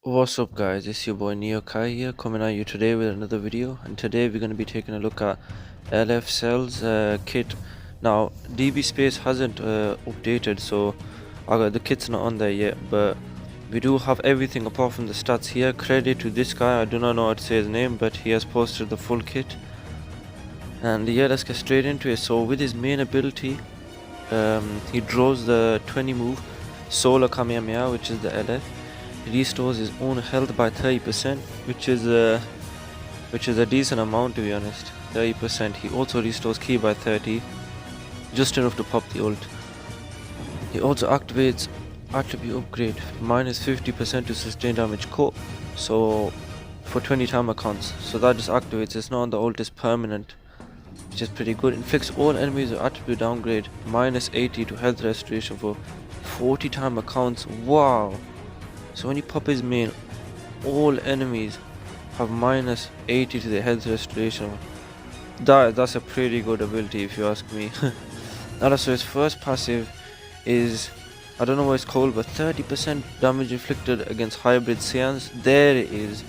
What's up guys, it's your boy Neo Kai here coming at you today with another video, and today we're going to be taking a look at LF Cell's kit. Now DB Space hasn't updated, so the kit's not on there yet, but we do have everything apart from the stats here. Credit to this guy, I do not know how to say his name, but he has posted the full kit. And yeah, let's get straight into it. So with his main ability, he draws the 20 move Solar Kamehameha, which is the LF. He restores his own health by 30%, which is a decent amount, to be honest. 30%. He also restores ki by 30, just enough to pop the ult. He also activates attribute upgrade minus 50% to sustain damage core, so for 20 timer counts. So that just activates. It's not on the ult, is permanent, which is pretty good. Inflicts all enemies with attribute downgrade minus 80 to health restoration for 40 timer counts. Wow. So when you pop his main, all enemies have minus 80 to their health restoration. That's a pretty good ability if you ask me. Also, his first passive is, I don't know what it's called, but 30% damage inflicted against hybrid Saiyans. There it is.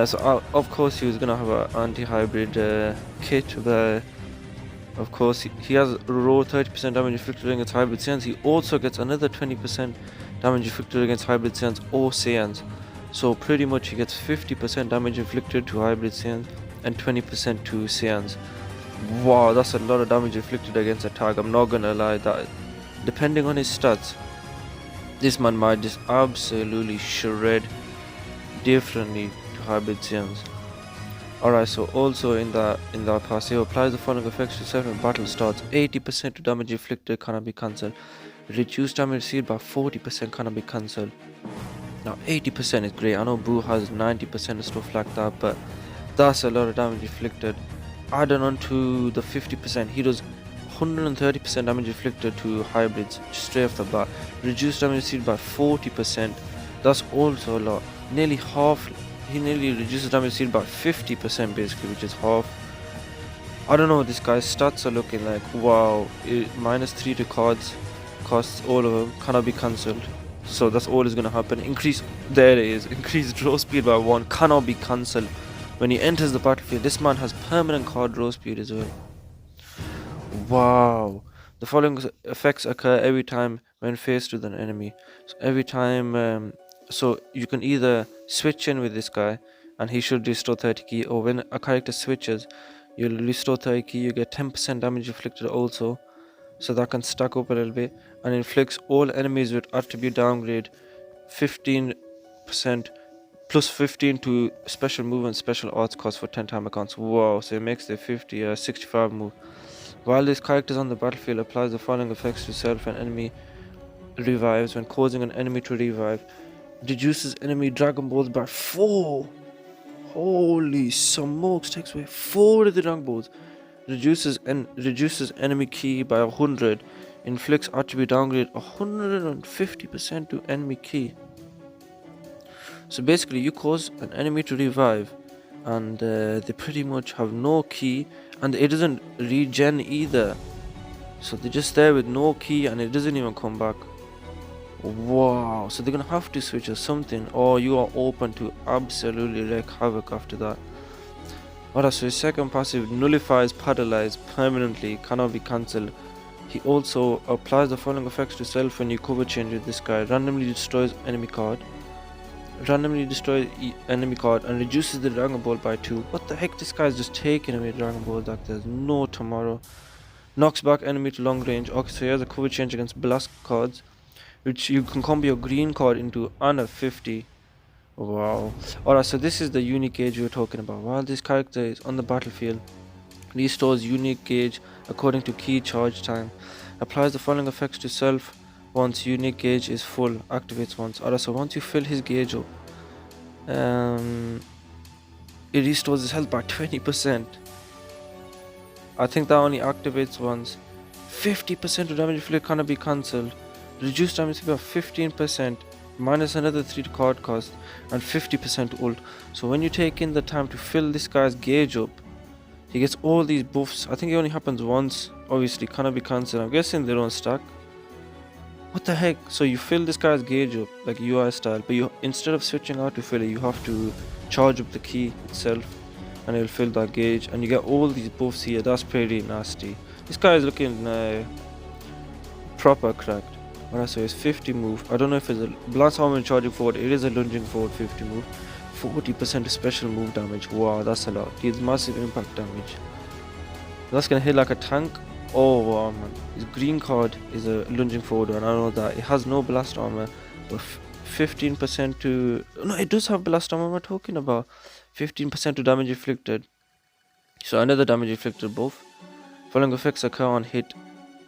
So of course he was gonna have an anti-hybrid kit, but of course he has raw 30% damage inflicted against hybrid Saiyans. He also gets another 20% damage inflicted against hybrid Saiyans or Saiyans. So pretty much he gets 50% damage inflicted to hybrid Saiyans and 20% to Saiyans. Wow, that's a lot of damage inflicted against a tag. I'm not gonna lie, that depending on his stats, this man might just absolutely shred differently to hybrid Saiyans. Alright, so also in that passive, applies the following effects to self when battle starts. 80% to damage inflicted cannot be cancelled. Reduced damage received by 40% cannot be cancelled. Now 80% is great. I know Boo has 90% and stuff like that, but that's a lot of damage inflicted. Added on to the 50%, he does 130% damage inflicted to hybrids straight off the bat. Reduced damage received by 40%. That's also a lot. Nearly half. He nearly reduces damage received by 50% basically, which is half. I don't know what this guy's stats are looking like. Wow, minus 3 to cards, costs all of them, cannot be cancelled. So that's all is gonna happen. There it is. Increased draw speed by 1, cannot be cancelled. When he enters the battlefield, this man has permanent card draw speed as well. Wow. The following effects occur every time when faced with an enemy. So every time, so you can either switch in with this guy and he should restore 30 ki, or when a character switches, you'll restore 30 ki, you get 10% damage inflicted also, so that can stack up a little bit. And inflicts all enemies with attribute downgrade 15% plus 15 to special move and special arts cost for 10 time accounts. Wow, so it makes the 65 move. While this character is on the battlefield, applies the following effects to self and enemy revives. When causing an enemy to revive, reduces enemy Dragon Balls by 4. Holy smokes, takes away 4 of the Dragon Balls. Reduces enemy ki by 100. Inflicts attribute downgrade 150% to enemy ki. So basically you cause an enemy to revive and they pretty much have no ki, and it doesn't regen either. So they're just there with no ki and it doesn't even come back. Wow, so they're gonna have to switch or something, or you are open to absolutely wreak havoc after that. Alright, so his second passive nullifies paralyze permanently, cannot be cancelled. He also applies the following effects to self when you cover change with this guy. Randomly destroys enemy card and reduces the Dragon Ball by 2. What the heck, this guy is just taking away Dragon Ball like there's no tomorrow. Knocks back enemy to long range. Okay, so he has a cover change against blast cards, which you can combo your green card into under 50. Wow. Alright, so this is the unique gauge we were talking about. While this character is on the battlefield, restores unique gauge according to key charge time. Applies the following effects to self once unique gauge is full. Activates once. Alright, so once you fill his gauge up, it restores his health by 20%. I think that only activates once. 50% of damage inflicted cannot be cancelled. Reduced damage by 15%, minus another 3 to card cost, and 50% ult. So when you take in the time to fill this guy's gauge up, he gets all these buffs. I think it only happens once. Obviously cannot be cancelled. I'm guessing they don't stack. What the heck? So you fill this guy's gauge up like UI style, but you instead of switching out to fill it, you have to charge up the key itself, and it'll fill that gauge, and you get all these buffs here. That's pretty nasty. This guy is looking proper cracked. Alright, so it's 50 move. I don't know if it's a blast armor and charging forward. It is a lunging forward 50 move. 40% special move damage. Wow, that's a lot. Deals massive impact damage. That's gonna hit like a tank. Oh wow, man. His green card is a lunging forward one. I know that. It has no blast armor, but 15% to. No, it does have blast armor. What am I talking about? 15% to damage inflicted. So another damage inflicted buff. Following effects occur on hit.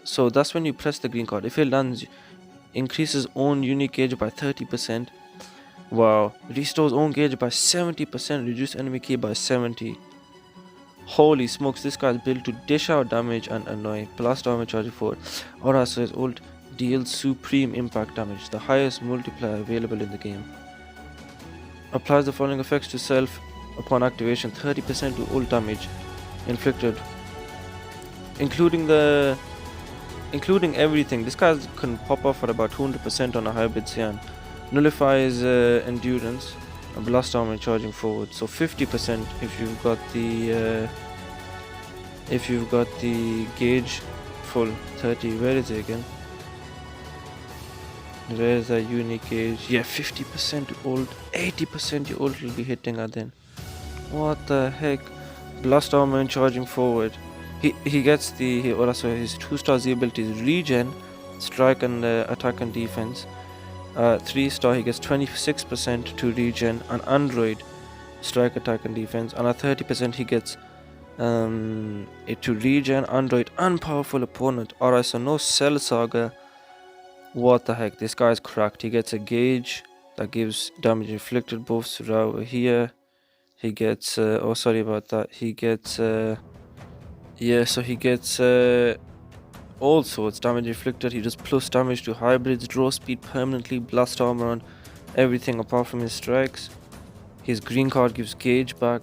So that's when you press the green card. If it lands, increases own unique gauge by 30%. Wow. Restores own gauge by 70%. Reduce enemy key by 70. Holy smokes, this guy's built to dish out damage and annoy. Blast armor charging forward. Aura, so his ult deals supreme impact damage, the highest multiplier available in the game. Applies the following effects to self upon activation. 30% to ult damage inflicted. Including everything. This guy can pop off at about 200% on a hybrid Cyan. Nullifies endurance. A blast armor charging forward, so 50% if you've got the gauge full. 30. Where is it again? Where is that unique gauge? Yeah, 50% ult, 80% your ult will be hitting at then. What the heck? Blast armor and charging forward. He gets also his 2-star Z abilities: regen, strike and attack and defense. 3-star he gets 26% to regen and android, strike, attack and defense, and at 30% he gets it to regen, android and powerful opponent. Alright, so no cell saga. What the heck, this guy's cracked. He gets a gauge that gives damage inflicted buffs right over here. He gets oh sorry about that, he gets he gets also, it's damage inflicted. He does plus damage to hybrids, draw speed permanently, blast armor on everything apart from his strikes. His green card gives gauge back.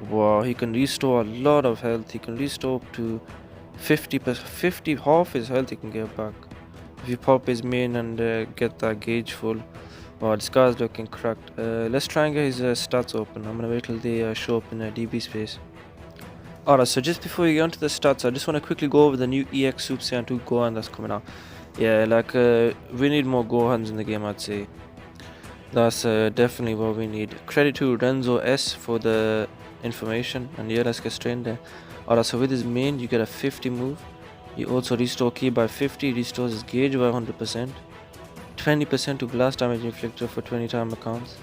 Wow, he can restore a lot of health. He can restore up to 50, half his health he can get back. If you pop his main and get that gauge full. Wow, this guy's looking cracked. Let's try and get his stats open. I'm gonna wait till they show up in DB space. Alright, so just before we get onto the stats, I just want to quickly go over the new EX Super Saiyan 2 Gohan that's coming out. Yeah, like, we need more Gohans in the game, I'd say. That's definitely what we need. Credit to Renzo S for the information, and yeah, let's get straight in there. Alright, so with his main, you get a 50 move. You also restore key by 50, restores his gauge by 100%. 20% to blast damage inflicted for 20 time accounts.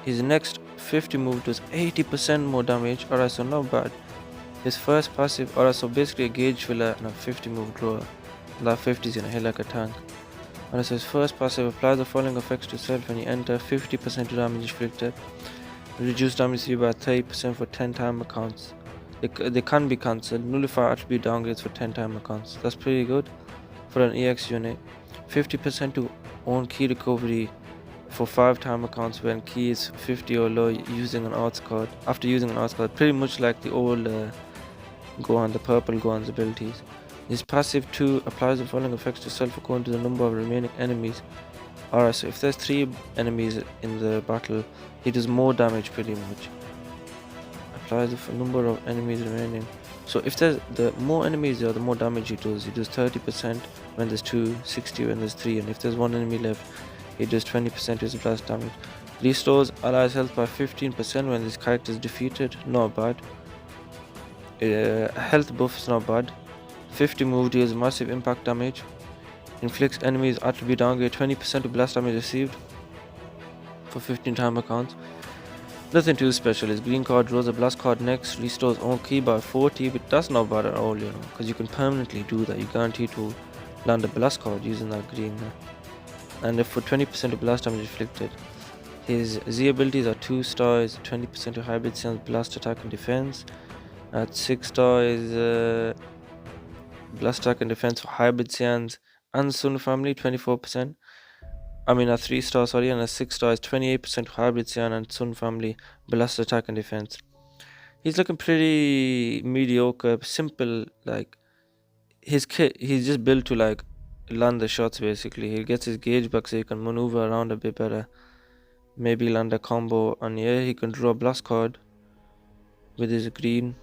His next 50 move does 80% more damage. Alright, so not bad. His first passive, alright, so basically a gauge filler and a 50 move drawer. That 50 is gonna hit like a tank. Alright, so his first passive, apply the following effects to self when you enter. 50% to damage inflicted. Reduce damage received by 30% for 10 time accounts. They can be cancelled. Nullify attribute downgrades for 10 time accounts. That's pretty good for an EX unit. 50% to own key recovery for 5 time accounts when key is 50 or low using an arts card. After using an arts card, pretty much like the old Gohan, the purple Gohan's abilities. His passive 2 applies the following effects to self according to the number of remaining enemies. Alright, so if there's 3 enemies in the battle, he does more damage pretty much. Applies the number of enemies remaining. So if there's the more enemies there, the more damage he does. He does 30% when there's 2, 60 when there's 3, and if there's 1 enemy left, he does 20% his blast damage. Restores allies health by 15% when this character is defeated. Not bad. Health buff is not bad. 50 move deals massive impact damage. Inflicts enemies attribute downgrade 20% to blast damage received for 15 time accounts. Nothing too special. His green card draws a blast card next. Restores own key by 40, but that's not bad at all, you know, because you can permanently do that. You guarantee to land a blast card using that green. And if for 20% of blast damage inflicted. His Z abilities are 2 stars, 20% to hybrid Cyan's blast attack and defense. At 6 stars, blast attack and defense for hybrid Cyans and Sun family, 24%. I mean at 3 stars, sorry, and at 6 stars, 28% to hybrid Cyan and Sun family, blast attack and defense. He's looking pretty mediocre, simple, like his kit, he's just built to like land the shots basically. He gets his gauge back so he can maneuver around a bit better. Maybe land a combo, and yeah, he can draw a blast card with his green.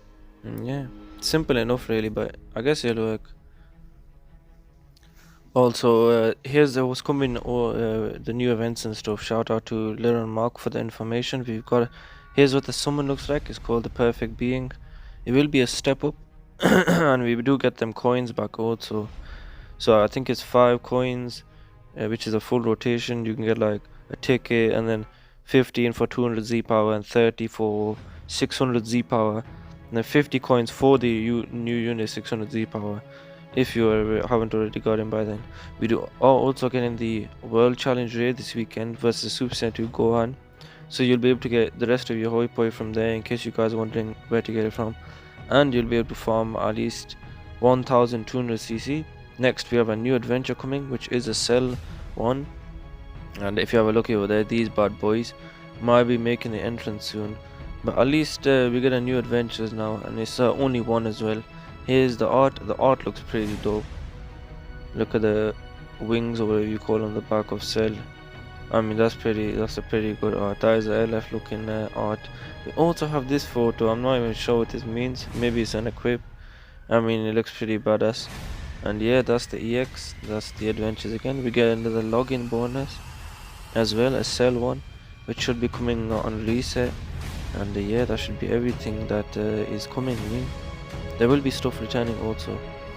And yeah, simple enough really, but I guess it'll work. Also, here's what's coming, the new events and stuff. Shout out to Little Mark for the information. Here's what the summon looks like. It's called the Perfect Being. It will be a step up, and we do get them coins back also. So I think it's 5 coins, which is a full rotation. You can get like a ticket, and then 15 for 200 Z power, and 30 for 600 Z power, and then 50 coins for the new unit 600 Z power. If you haven't already got him by then. We are also getting the World Challenge raid this weekend versus Super Saiyan 2 Gohan. So you'll be able to get the rest of your hoi poi from there, in case you guys are wondering where to get it from. And you'll be able to farm at least 1200 CC. Next we have a new adventure coming, which is a Cell 1. And if you have a look over there, these bad boys might be making the entrance soon. But at least we get a new adventures now, and it's only one as well. Here's the art. The art looks pretty dope. Look at the wings, or whatever you call on the back of Cell. I mean, that's a pretty good art. That is a LF looking art. We also have this photo. I'm not even sure what this means. Maybe it's an equip. I mean, it looks pretty badass. And yeah, that's the EX. That's the adventures again. We get another login bonus as well as Cell 1, which should be coming on reset. And yeah, that should be everything that is coming new. There will be stuff returning also.